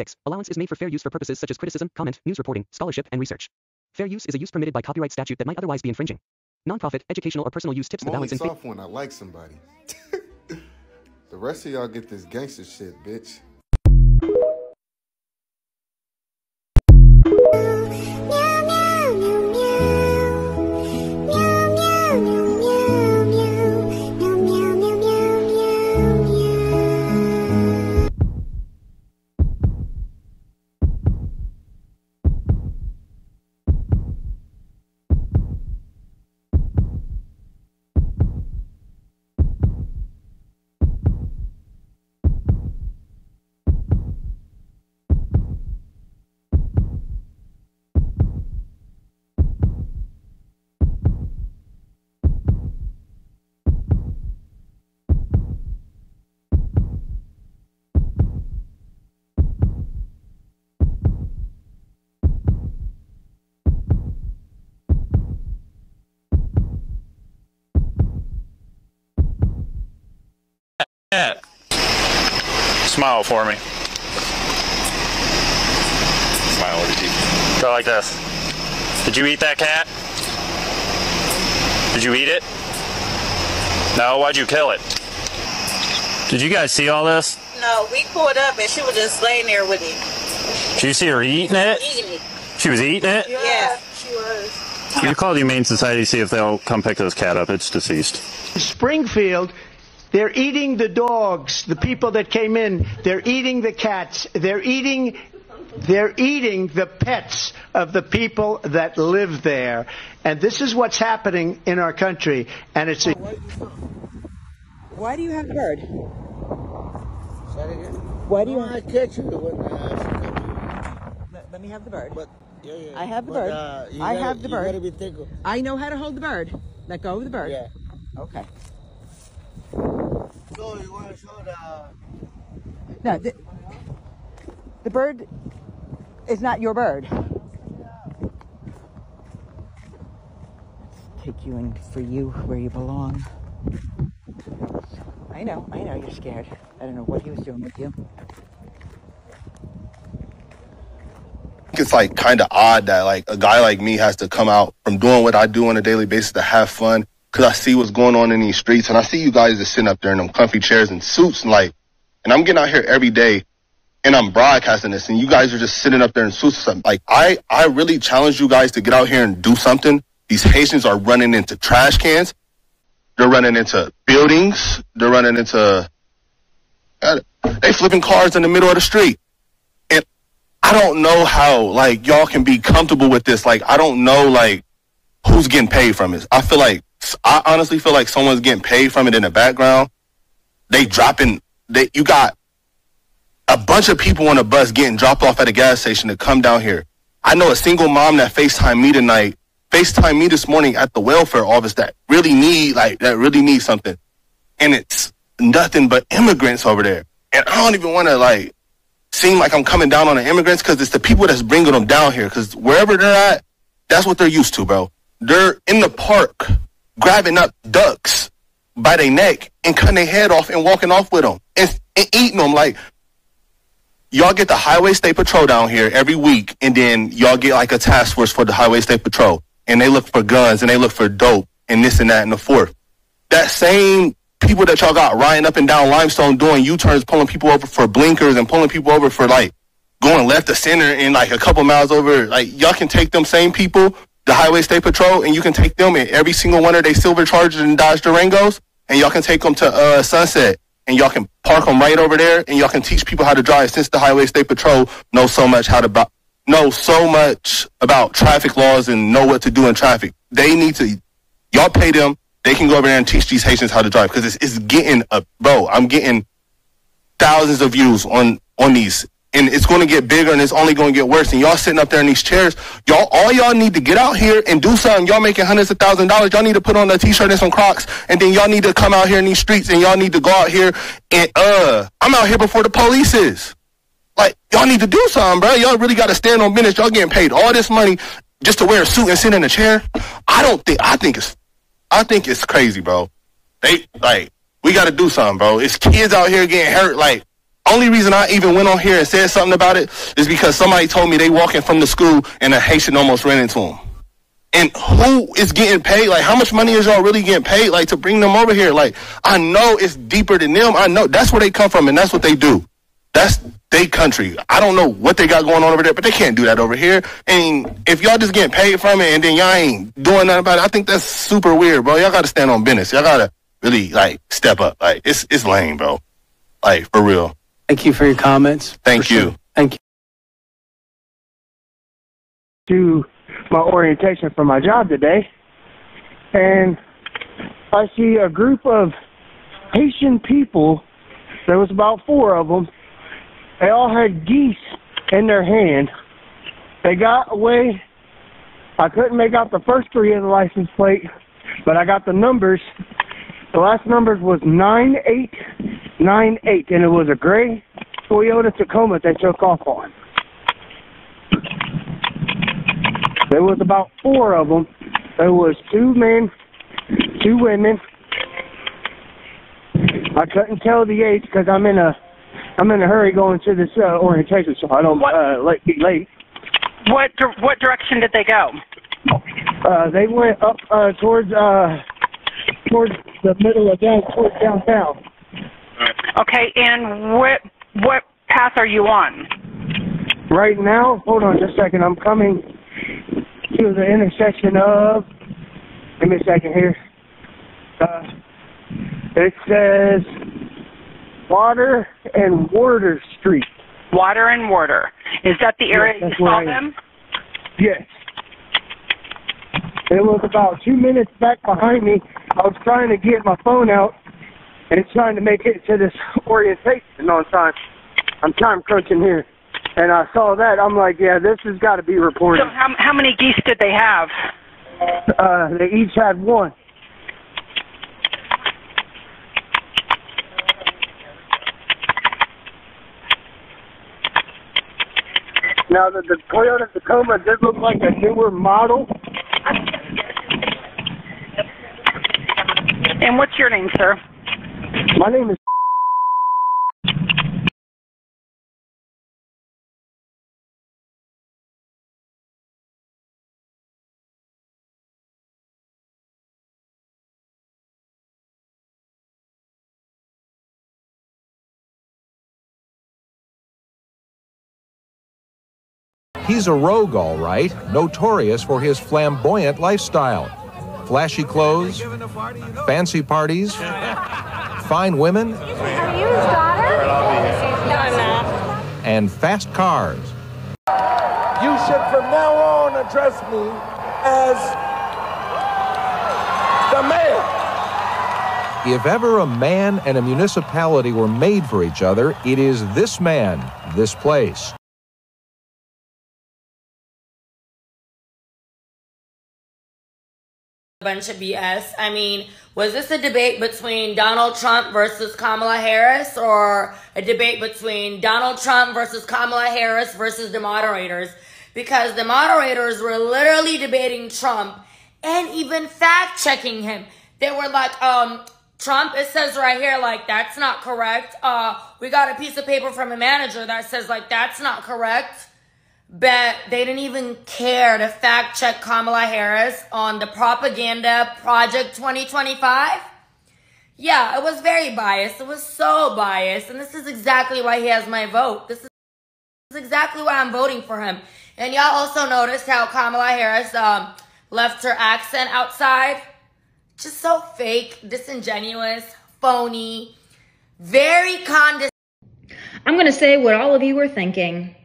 6. Allowance is made for fair use for purposes such as criticism, comment, news reporting, scholarship, and research. Fair use is a use permitted by copyright statute that might otherwise be infringing. Nonprofit, educational, or personal use tips the balance in favor. Soft when I like somebody. The rest of y'all get this gangster shit, bitch. Smile for me. Smile with your teeth. Go like this. Did you eat that cat? Did you eat it? No, why'd you kill it? Did you guys see all this? No, we pulled up and she was just laying there with it. Did you see her eating it? Eating it. She was eating it? Yeah, she was. You call the Humane Society, see if they'll come pick this cat up. It's deceased. Springfield, they're eating the dogs, the people that came in. They're eating the cats. They're eating the pets of the people that live there. And this is what's happening in our country. And it's a... Why do you have the bird? Why do you have... catch you when Let me have the bird. But, yeah. I have the bird. I have the bird. You gotta be thankful. I know how to hold the bird. Let go of the bird. Yeah. Okay. So you want to show the... No, the bird is not your bird. Let's take you in for you where you belong. I know you're scared. I don't know what he was doing with you. It's like kind of odd that like a guy like me has to come out from doing what I do on a daily basis to have fun, because I see what's going on in these streets, and I see you guys just sitting up there in them comfy chairs and suits, and I'm getting out here every day and I'm broadcasting this, and you guys are just sitting up there in suits or something. Like, I really challenge you guys to get out here and do something. These Haitians are running into trash cans. They're running into buildings. They're running into, they flipping cars in the middle of the street. And I don't know how, like, y'all can be comfortable with this. Like, I don't know, like, who's getting paid from it. I honestly feel like someone's getting paid from it in the background. You got a bunch of people on a bus getting dropped off at a gas station to come down here. I know a single mom that FaceTimed me this morning at the welfare office that really need something. And it's nothing but immigrants over there. And I don't even want to seem like I'm coming down on the immigrants, because it's the people that's bringing them down here. Because wherever they're at, that's what they're used to, bro. They're in the park grabbing up ducks by their neck and cutting their head off and walking off with them and eating them. Like, y'all get the Highway State Patrol down here every week, and then y'all get like a task force for the Highway State Patrol, and they look for guns and they look for dope and this and that and the fourth. That same people that y'all got riding up and down Limestone doing U-turns, pulling people over for blinkers and pulling people over for going left to center and a couple miles over. Y'all can take them same people, the Highway State Patrol, and you can take them in every single one of their silver Chargers and Dodge Durangos, and y'all can take them to Sunset, and y'all can park them right over there, and y'all can teach people how to drive, since the Highway State Patrol knows so much about traffic laws and know what to do in traffic. They need to, y'all pay them, they can go over there and teach these Haitians how to drive, because it's getting I'm getting thousands of views on these, and it's going to get bigger, and it's only going to get worse. And y'all sitting up there in these chairs, all y'all need to get out here and do something. Y'all making hundreds of thousands of dollars. Y'all need to put on a t-shirt and some Crocs, and then y'all need to come out here in these streets, and y'all need to go out here and I'm out here before the police is. Y'all need to do something, bro. Y'all really got to stand on business. Y'all getting paid all this money just to wear a suit and sit in a chair. I think it's crazy, bro. We got to do something, bro. It's kids out here getting hurt. Only reason I even went on here and said something about it is because somebody told me they walking from the school and a Haitian almost ran into them. And who is getting paid? Like, how much money is y'all really getting paid, like, to bring them over here? Like, I know it's deeper than them. I know that's where they come from, and that's what they do. That's their country. I don't know what they got going on over there, but they can't do that over here. And if y'all just getting paid from it and then y'all ain't doing nothing about it, I think that's super weird, bro. Y'all got to stand on business. Y'all got to really, like, step up. Like, it's lame, bro. Like, for real. Thank you for your comments. Thank you. Sure. Thank you. To my orientation for my job today, and I see a group of Haitian people. There was about 4 of them. They all had geese in their hand. They got away. I couldn't make out the first 3 of the license plate, but I got the numbers. The last numbers was 9898, and it was a gray Toyota Tacoma they took off on. There was about 4 of them. There was 2 men, 2 women. I couldn't tell the age because I'm in a hurry going to this orientation, so I don't be late. What direction did they go? They went up towards the middle of towards downtown. Okay, and what path are you on? Right now, hold on just a second. I'm coming to the intersection of. Give me a second here. It says Water and Warder Street. Water and Warder. Is that the area you saw them? Yes. It was about 2 minutes back behind me. I was trying to get my phone out and trying to make it to this orientation on time. I'm time crunching here. And I saw that. I'm like, yeah, this has got to be reported. So how many geese did they have? They each had 1. Now, the Toyota Tacoma did look like a newer model. And what's your name, sir? My name is... He's a rogue, all right, notorious for his flamboyant lifestyle. Flashy clothes, fancy parties, fine women, Are you his daughter? No, I'm not. and fast cars. You should from now on address me as the mayor. If ever a man and a municipality were made for each other, it is this man, this place. Bunch of BS. I mean, was this a debate between Donald Trump versus Kamala Harris, or a debate between Donald Trump versus Kamala Harris versus the moderators? Because the moderators were literally debating Trump and even fact-checking him. They were like, Trump, it says right here, like, that's not correct. We got a piece of paper from a manager that says, like, that's not correct. But they didn't even care to fact check Kamala Harris on the propaganda Project 2025. Yeah, it was very biased. It was so biased. And this is exactly why he has my vote. This is exactly why I'm voting for him. And y'all also noticed how Kamala Harris left her accent outside. Just so fake, disingenuous, phony, very condescending. I'm going to say what all of you were thinking.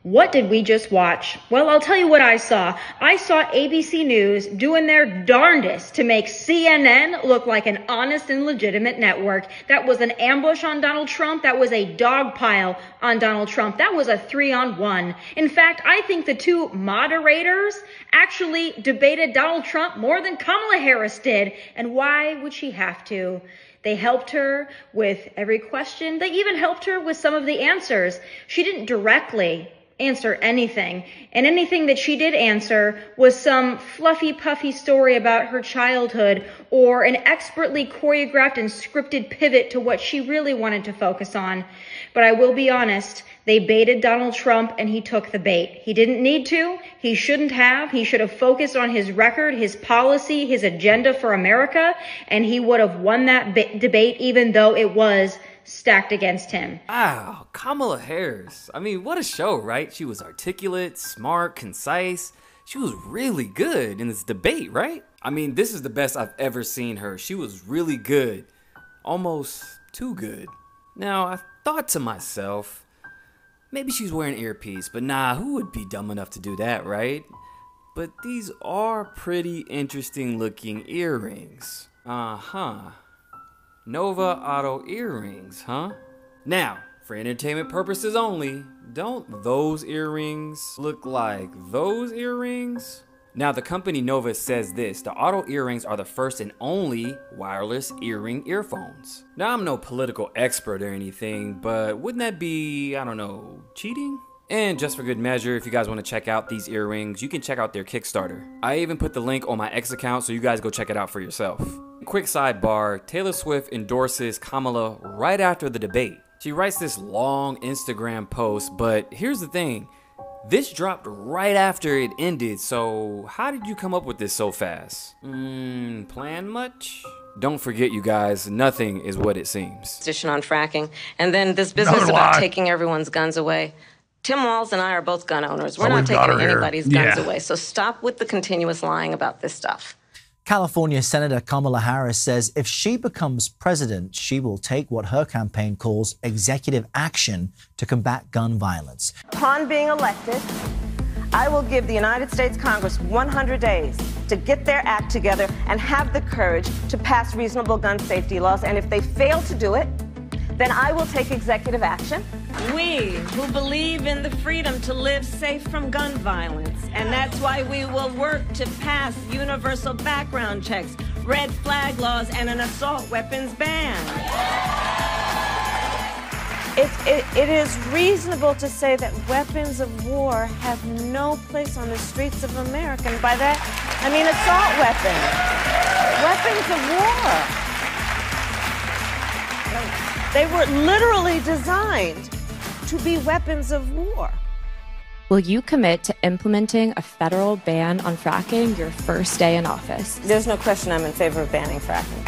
What did we just watch? Well, I'll tell you what I saw. I saw ABC News doing their darndest to make CNN look like an honest and legitimate network. That was an ambush on Donald Trump. That was a dog pile on Donald Trump. That was a 3-on-1. In fact, I think the 2 moderators actually debated Donald Trump more than Kamala Harris did. And why would she have to? They helped her with every question. They even helped her with some of the answers. She didn't directly answer anything. And anything that she did answer was some fluffy, puffy story about her childhood or an expertly choreographed and scripted pivot to what she really wanted to focus on. But I will be honest, they baited Donald Trump and he took the bait. He didn't need to. He shouldn't have. He should have focused on his record, his policy, his agenda for America, and he would have won that debate even though it was stacked against him. Wow, Kamala Harris. I mean, what a show, right? She was articulate, smart, concise. She was really good in this debate, right? I mean, this is the best I've ever seen her. She was really good. Almost too good. Now, I thought to myself, maybe she's wearing earpiece, but nah, who would be dumb enough to do that, right? But these are pretty interesting looking earrings. Uh-huh. Nova Auto earrings, huh? Now, for entertainment purposes only, don't those earrings look like those earrings? Now, the company Nova says this: the Auto earrings are the first and only wireless earring earphones. Now, I'm no political expert or anything, but wouldn't that be, I don't know, cheating? And just for good measure, if you guys want to check out these earrings, you can check out their Kickstarter. I even put the link on my X account, so you guys go check it out for yourself. Quick sidebar, Taylor Swift endorses Kamala right after the debate. She writes this long Instagram post, but here's the thing. This dropped right after it ended, so how did you come up with this so fast? Plan much? Don't forget, you guys, nothing is what it seems. Position on fracking, and then this business about taking everyone's guns away. Tim Walz and I are both gun owners. We're not taking anybody's guns away, so stop with the continuous lying about this stuff. California Senator Kamala Harris says if she becomes president, she will take what her campaign calls executive action to combat gun violence. Upon being elected, I will give the United States Congress 100 days to get their act together and have the courage to pass reasonable gun safety laws. And if they fail to do it, then I will take executive action. We who believe in the freedom to live safe from gun violence, and that's why we will work to pass universal background checks, red flag laws, and an assault weapons ban. It is reasonable to say that weapons of war have no place on the streets of America. And by that, I mean assault weapons. Weapons of war. They were literally designed to be weapons of war. Will you commit to implementing a federal ban on fracking your first day in office? There's no question I'm in favor of banning fracking.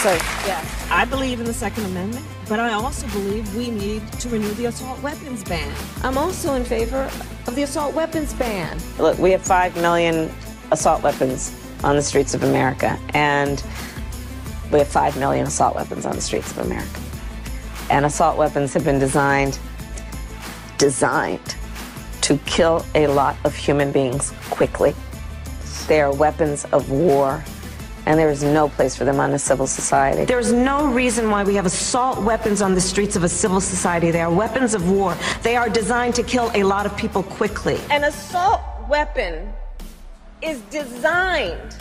So, yes, I believe in the Second Amendment, but I also believe we need to renew the assault weapons ban. I'm also in favor of the assault weapons ban. Look, we have 5 million assault weapons on the streets of America, and we have 5 million assault weapons on the streets of America. And assault weapons have been designed to kill a lot of human beings quickly. They are weapons of war, and there is no place for them on a civil society. There's no reason why we have assault weapons on the streets of a civil society. They are weapons of war. They are designed to kill a lot of people quickly. An assault weapon is designed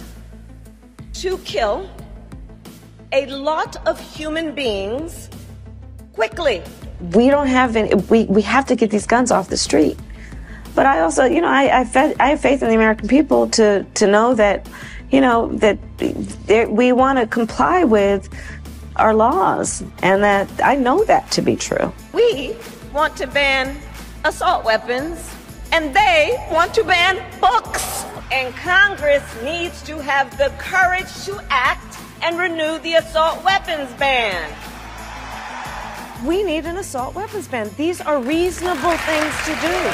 to kill a lot of human beings quickly. We don't have any, we have to get these guns off the street. But I also, you know, I have faith in the American people to know that, you know, that we want to comply with our laws, and that I know that to be true. We want to ban assault weapons, and they want to ban books. And Congress needs to have the courage to act and renew the assault weapons ban. We need an assault weapons ban. These are reasonable things to do.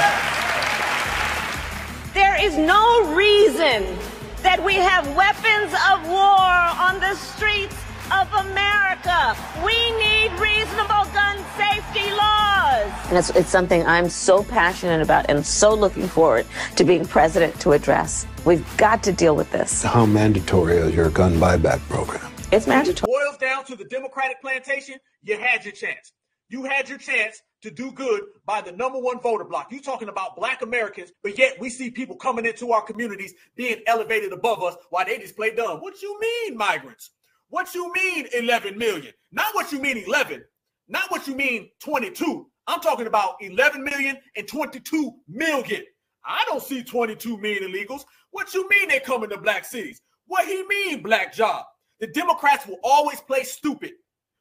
There is no reason that we have weapons of war on the streets of America. We need reasonable gun safety laws. And it's something I'm so passionate about and so looking forward to being president to address. We've got to deal with this. How mandatory is your gun buyback program? It's mandatory. Boils down to the Democratic plantation, you had your chance. You had your chance to do good by the #1 voter block. You talking about black Americans, but yet we see people coming into our communities being elevated above us while they just play dumb. What you mean, migrants? What you mean 11 million? Not what you mean 11. Not what you mean 22. I'm talking about 11 million and 22 million. I don't see 22 million illegals. What you mean they come into black cities? What he mean black job? The Democrats will always play stupid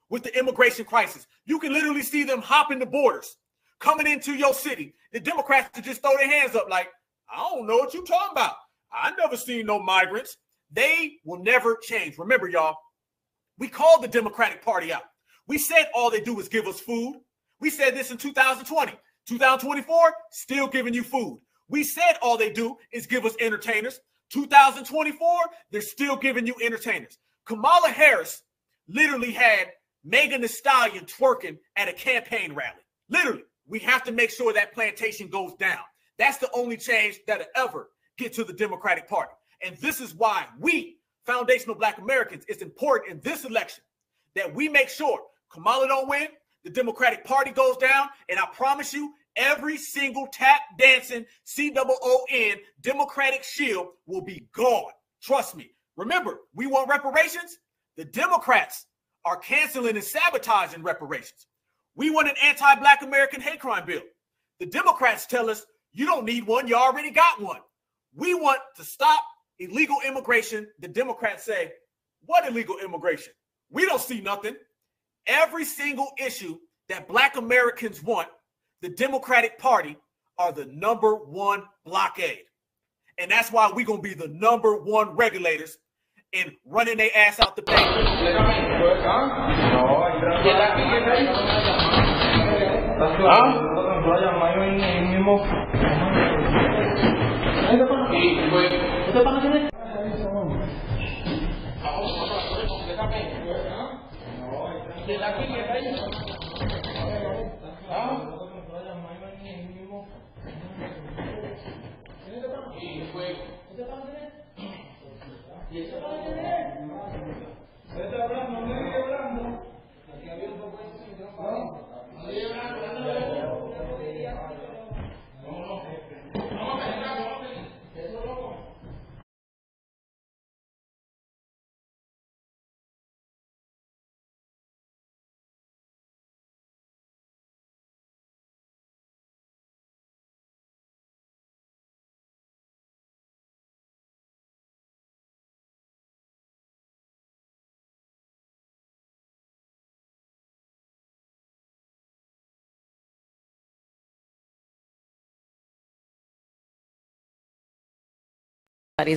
with the immigration crisis. You can literally see them hopping the borders, coming into your city. The Democrats will just throw their hands up like, I don't know what you're talking about. I never seen no migrants. They will never change. Remember, y'all, we called the Democratic Party out. We said all they do is give us food. We said this in 2020. 2024, still giving you food. We said all they do is give us entertainers. 2024, they're still giving you entertainers. Kamala Harris literally had Megan Thee Stallion twerking at a campaign rally. Literally, we have to make sure that plantation goes down. That's the only change that'll ever get to the Democratic Party. And this is why we, foundational Black Americans, it's important in this election that we make sure Kamala don't win, the Democratic Party goes down, and I promise you, every single tap dancing COON Democratic shield will be gone. Trust me. Remember, we want reparations. The Democrats are canceling and sabotaging reparations. We want an anti-Black American hate crime bill. The Democrats tell us you don't need one. You already got one. We want to stop illegal immigration. The Democrats say, what illegal immigration? We don't see nothing. Every single issue that Black Americans want, the Democratic Party are the #1 blockade. And that's why we're going to be the #1 regulators in running their ass out the bank.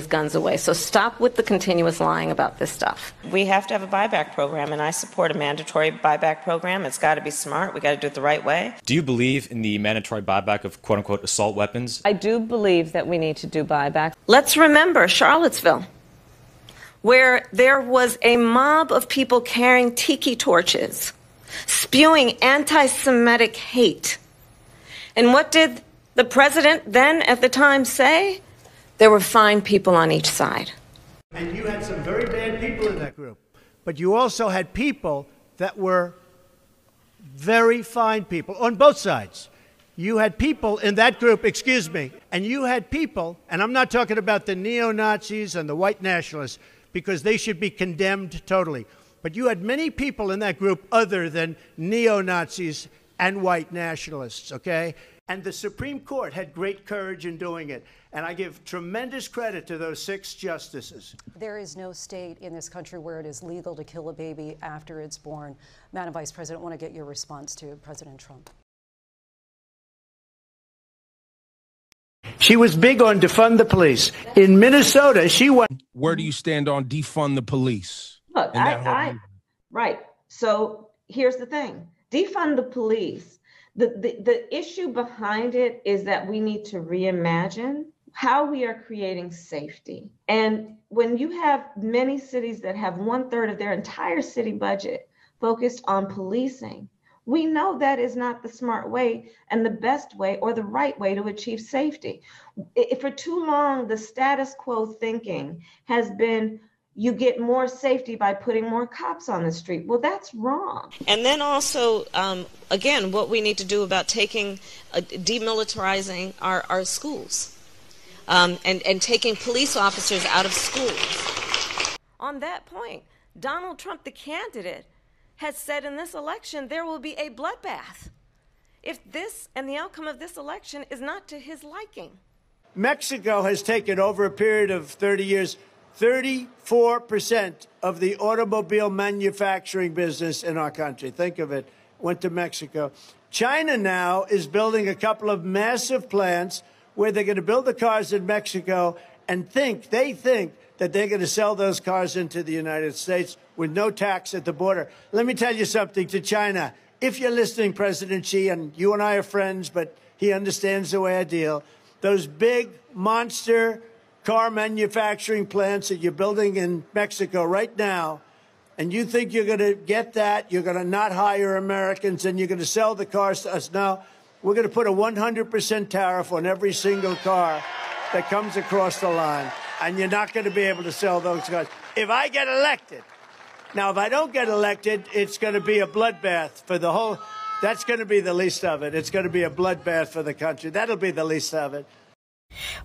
Guns away. So stop with the continuous lying about this stuff. We have to have a buyback program, and I support a mandatory buyback program. It's got to be smart. We got to do it the right way. Do you believe in the mandatory buyback of quote-unquote assault weapons? I do believe that we need to do buyback. Let's remember Charlottesville, where there was a mob of people carrying tiki torches, spewing anti-Semitic hate. And what did the president then at the time say? There were fine people on each side. And you had some very bad people in that group. But you also had people that were very fine people on both sides. You had people in that group, excuse me, and you had people, and I'm not talking about the neo-Nazis and the white nationalists, because they should be condemned totally. But you had many people in that group other than neo-Nazis and white nationalists, okay? And the Supreme Court had great courage in doing it. And I give tremendous credit to those 6 justices. There is no state in this country where it is legal to kill a baby after it's born. Madam Vice President, I want to get your response to President Trump. She was big on defund the police. In Minnesota, she went. Where do you stand on defund the police? Look, right. So here's the thing. Defund the police. The issue behind it is that we need to reimagine how we are creating safety. And when you have many cities that have 1/3 of their entire city budget focused on policing, we know that is not the smart way and the best way or the right way to achieve safety. For too long, the status quo thinking has been you get more safety by putting more cops on the street. Well, that's wrong. And then also, again, what we need to do about demilitarizing our schools and taking police officers out of schools. On that point, Donald Trump, the candidate, has said in this election there will be a bloodbath if this and the outcome of this election is not to his liking. Mexico has taken, over a period of 30 years, 34% of the automobile manufacturing business in our country. Think of it, went to Mexico. China now is building a couple of massive plants where they're going to build the cars in Mexico and they think that they're going to sell those cars into the United States with no tax at the border. Let me tell you something to China. If you're listening, President Xi, and you and I are friends, but he understands the way I deal, those big monster car manufacturing plants that you're building in Mexico right now, and you think you're going to get that, you're going to not hire Americans, and you're going to sell the cars to us. Now, we're going to put a 100% tariff on every single car that comes across the line, and you're not going to be able to sell those cars. If I get elected, now, if I don't get elected, it's going to be a bloodbath for the whole, that's going to be the least of it. It's going to be a bloodbath for the country. That'll be the least of it.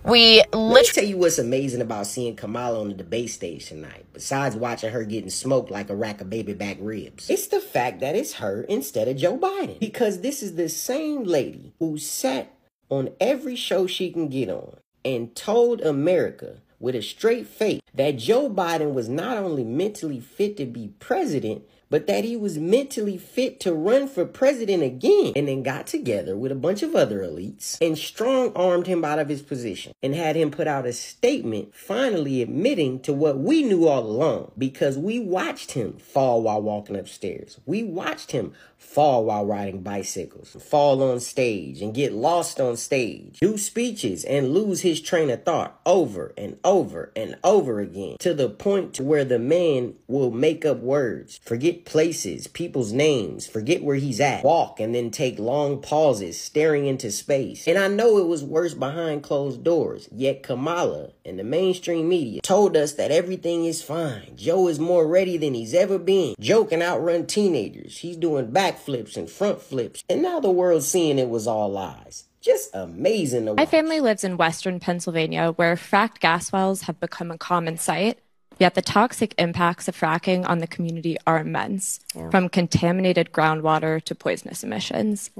Let me tell you what's amazing about seeing Kamala on the debate stage tonight, besides watching her getting smoked like a rack of baby back ribs. It's the fact that it's her instead of Joe Biden. Because this is the same lady who sat on every show she can get on and told America with a straight face that Joe Biden was not only mentally fit to be president, but that he was mentally fit to run for president again, and then got together with a bunch of other elites and strong-armed him out of his position and had him put out a statement finally admitting to what we knew all along, because we watched him fall while walking upstairs. We watched him fall while riding bicycles, fall on stage and get lost on stage, do speeches and lose his train of thought over and over and over again, to the point to where the man will make up words, forget places, people's names, forget where he's at, walk and then take long pauses staring into space. And I know it was worse behind closed doors, yet Kamala and the mainstream media told us that everything is fine. Joe is more ready than he's ever been. Joe can outrun teenagers. He's doing backflips and front flips. And now the world's seeing it was all lies. Just amazing to watch. My family lives in western Pennsylvania, where fracked gas wells have become a common sight. Yet the toxic impacts of fracking on the community are immense, from contaminated groundwater to poisonous emissions.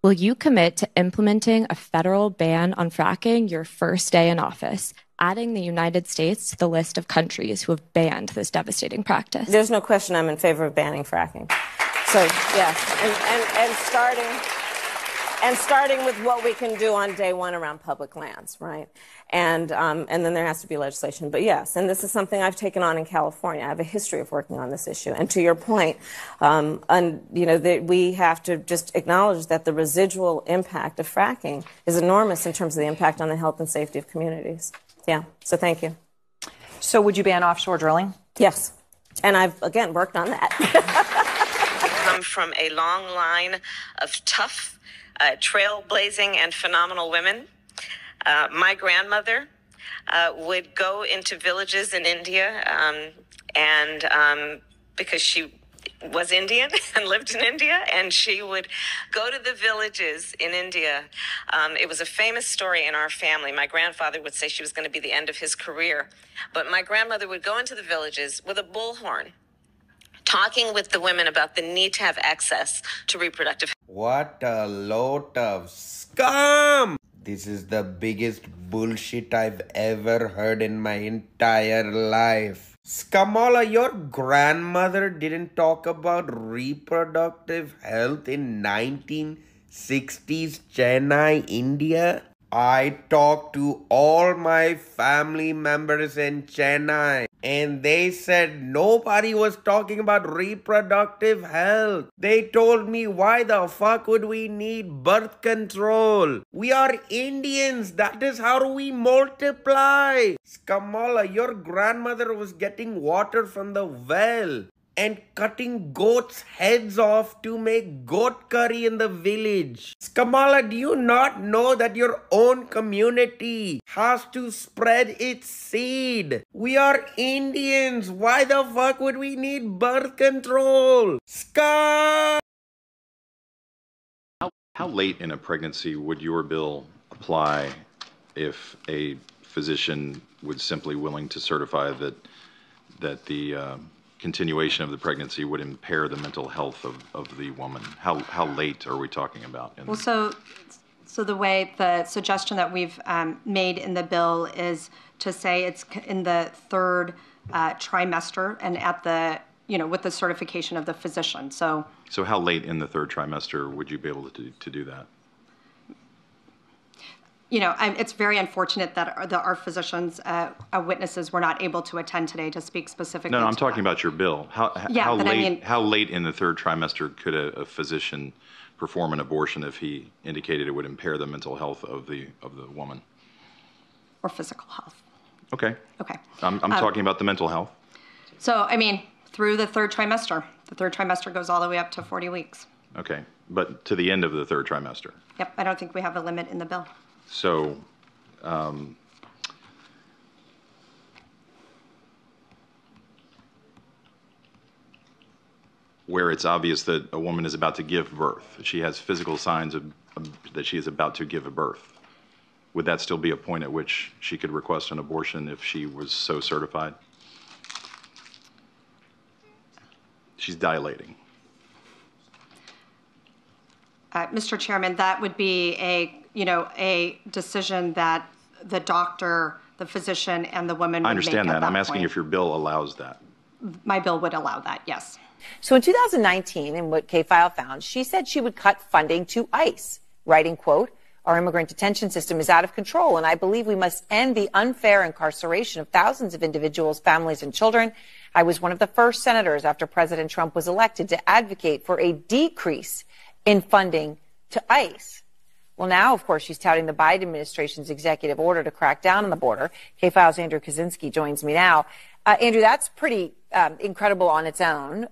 Will you commit to implementing a federal ban on fracking your first day in office, adding the United States to the list of countries who have banned this devastating practice? There's no question I'm in favor of banning fracking. So, yes, and starting with what we can do on day one around public lands, right? And then there has to be legislation. But yes, and this is something I've taken on in California. I have a history of working on this issue. And to your point, we have to just acknowledge that the residual impact of fracking is enormous in terms of the impact on the health and safety of communities. Yeah, so thank you. So would you ban offshore drilling? Yes, and I've, again, worked on that. Come from a long line of tough, trailblazing and phenomenal women. My grandmother would go into villages in India because she was Indian and lived in India, and she would go to the villages in India. It was a famous story in our family. My grandfather would say she was going to be the end of his career. But my grandmother would go into the villages with a bullhorn, talking with the women about the need to have access to reproductive. What a load of scum! This is the biggest bullshit I've ever heard in my entire life. Kamala, your grandmother didn't talk about reproductive health in 1960s Chennai, India? I talked to all my family members in Chennai, and they said nobody was talking about reproductive health. They told me, why the fuck would we need birth control? We are Indians. That is how we multiply. Kamala, your grandmother was getting water from the well and cutting goats' heads off to make goat curry in the village. Kamala, do you not know that your own community has to spread its seed? We are Indians. Why the fuck would we need birth control? Scum! How late in a pregnancy would your bill apply if a physician was simply willing to certify that the continuation of the pregnancy would impair the mental health of the woman? How late are we talking about? Well, so the way the suggestion that we've made in the bill is to say it's in the third trimester and at the, with the certification of the physician. So how late in the third trimester would you be able to do that? It's very unfortunate that our physicians, witnesses, were not able to attend today to speak specifically. No, I'm talking about your bill. How late in the third trimester could a physician perform an abortion if he indicated it would impair the mental health of the woman? Or physical health. Okay. Okay. I'm talking about the mental health. So, through the third trimester. The third trimester goes all the way up to 40 weeks. Okay. But to the end of the third trimester. Yep. I don't think we have a limit in the bill. So, where it's obvious that a woman is about to give birth, she has physical signs that she is about to give a birth, would that still be a point at which she could request an abortion if she was so certified? She's dilating. Mr. Chairman, that would be a decision that the doctor, the physician, and the woman would make. I understand that. I'm asking point. if your bill allows that. My bill would allow that, yes. So in 2019, in what K-File found, she said she would cut funding to ICE, writing, quote, "Our immigrant detention system is out of control, and I believe we must end the unfair incarceration of thousands of individuals, families, and children. I was one of the first senators after President Trump was elected to advocate for a decrease in funding to ICE." Well, now, of course, she's touting the Biden administration's executive order to crack down on the border. K-File's Andrew Kaczynski joins me now. Andrew, that's pretty incredible on its own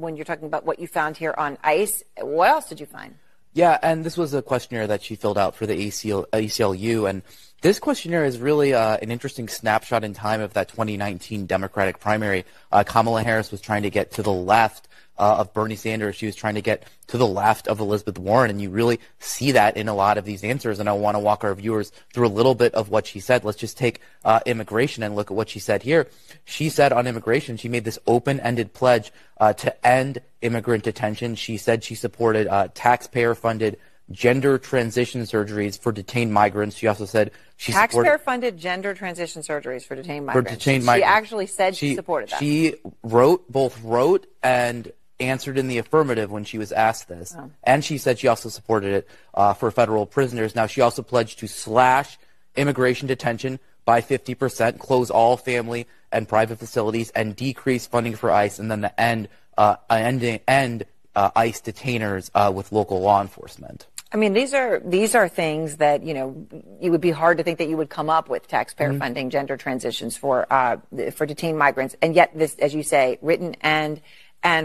when you're talking about what you found here on ICE. What else did you find? Yeah, and this was a questionnaire that she filled out for the ACLU, and this questionnaire is really an interesting snapshot in time of that 2019 Democratic primary. Kamala Harris was trying to get to the left of Bernie Sanders. She was trying to get to the left of Elizabeth Warren, and you really see that in a lot of these answers, and I want to walk our viewers through a little bit of what she said. Let's just take immigration and look at what she said here. She said on immigration, she made this open-ended pledge to end immigrant detention. She said she supported taxpayer-funded gender transition surgeries for detained migrants. She also said she supported taxpayer-funded gender transition surgeries for detained migrants. She actually said she supported that. She both wrote and answered in the affirmative when she was asked this. Oh. And she said she also supported it for federal prisoners. Now, she also pledged to slash immigration detention by 50%, close all family and private facilities, and decrease funding for ICE, and then the end ICE detainers with local law enforcement. I mean, these are things that, it would be hard to think that you would come up with taxpayer funding, gender transitions for detained migrants. And yet this, as you say, written and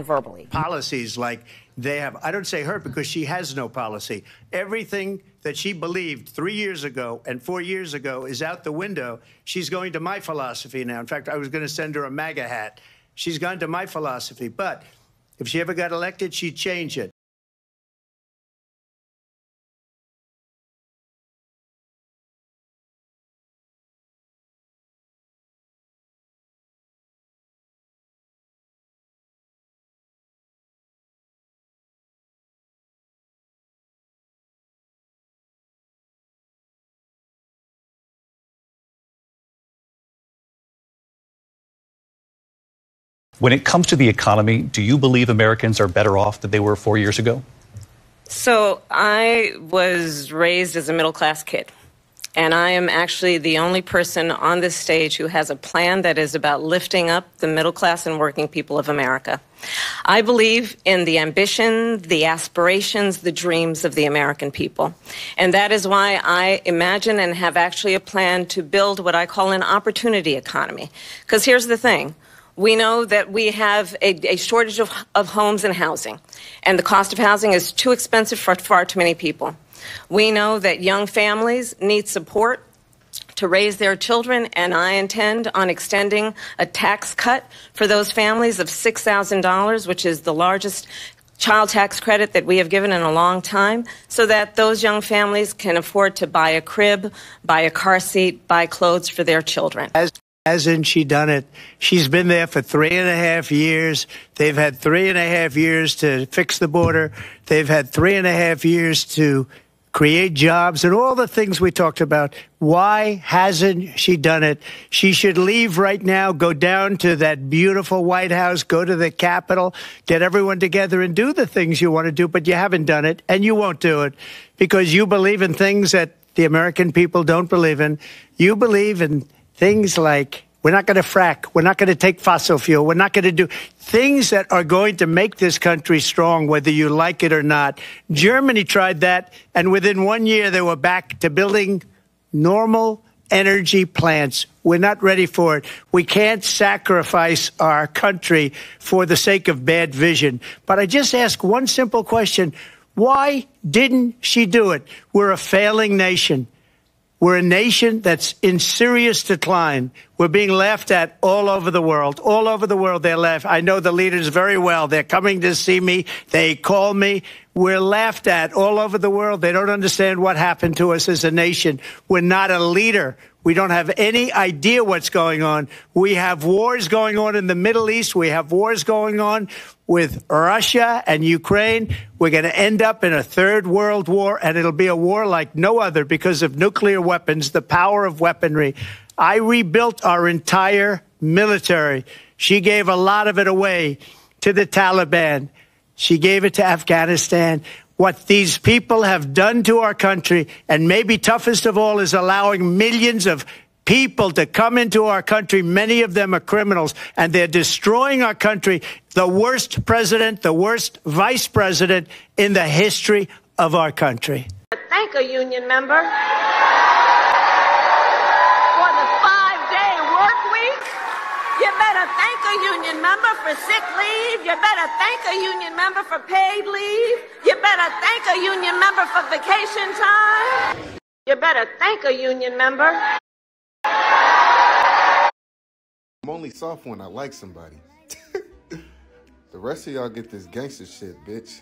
verbally. Policies like they have, I don't say her because she has no policy. Everything that she believed 3 years ago and 4 years ago is out the window. She's going to my philosophy now. In fact, I was going to send her a MAGA hat. She's gone to my philosophy. But if she ever got elected, she'd change it. When it comes to the economy, do you believe Americans are better off than they were 4 years ago? So I was raised as a middle-class kid, and I am actually the only person on this stage who has a plan that is about lifting up the middle class and working people of America. I believe in the ambition, the aspirations, the dreams of the American people. And that is why I imagine and have actually a plan to build what I call an opportunity economy. Because here's the thing. We know that we have a shortage of homes and housing, and the cost of housing is too expensive for far too many people. We know that young families need support to raise their children, and I intend on extending a tax cut for those families of $6,000, which is the largest child tax credit that we have given in a long time, so that those young families can afford to buy a crib, buy a car seat, buy clothes for their children. Hasn't she done it? She's been there for 3.5 years. They've had 3.5 years to fix the border. They've had 3.5 years to create jobs and all the things we talked about. Why hasn't she done it? She should leave right now, go down to that beautiful White House, go to the Capitol, get everyone together and do the things you want to do, but you haven't done it and you won't do it because you believe in things that the American people don't believe in. You believe in things like we're not going to frack. We're not going to take fossil fuel. We're not going to do things that are going to make this country strong, whether you like it or not. Germany tried that, and within 1 year, they were back to building normal energy plants. We're not ready for it. We can't sacrifice our country for the sake of bad vision. But I just ask one simple question. Why didn't she do it? We're a failing nation. We're a nation that's in serious decline. We're being laughed at all over the world. All over the world, they're laughed. I know the leaders very well. They're coming to see me. They call me. We're laughed at all over the world. They don't understand what happened to us as a nation. We're not a leader. We don't have any idea what's going on. We have wars going on in the Middle East. We have wars going on with Russia and Ukraine. We're going to end up in a third world war, and it'll be a war like no other because of nuclear weapons, the power of weaponry. I rebuilt our entire military. She gave a lot of it away to the Taliban. She gave it to Afghanistan. What these people have done to our country, and maybe toughest of all, is allowing millions of people to come into our country. Many of them are criminals, and they're destroying our country. The worst president, the worst vice president in the history of our country. Thank a union member for the 5-day work week. You better thank a union member for sick leave. You better thank a union member for paid leave. You better thank a union member for vacation time. You better thank a union member. I'm only soft when I like somebody. The rest of y'all get this gangster shit, bitch.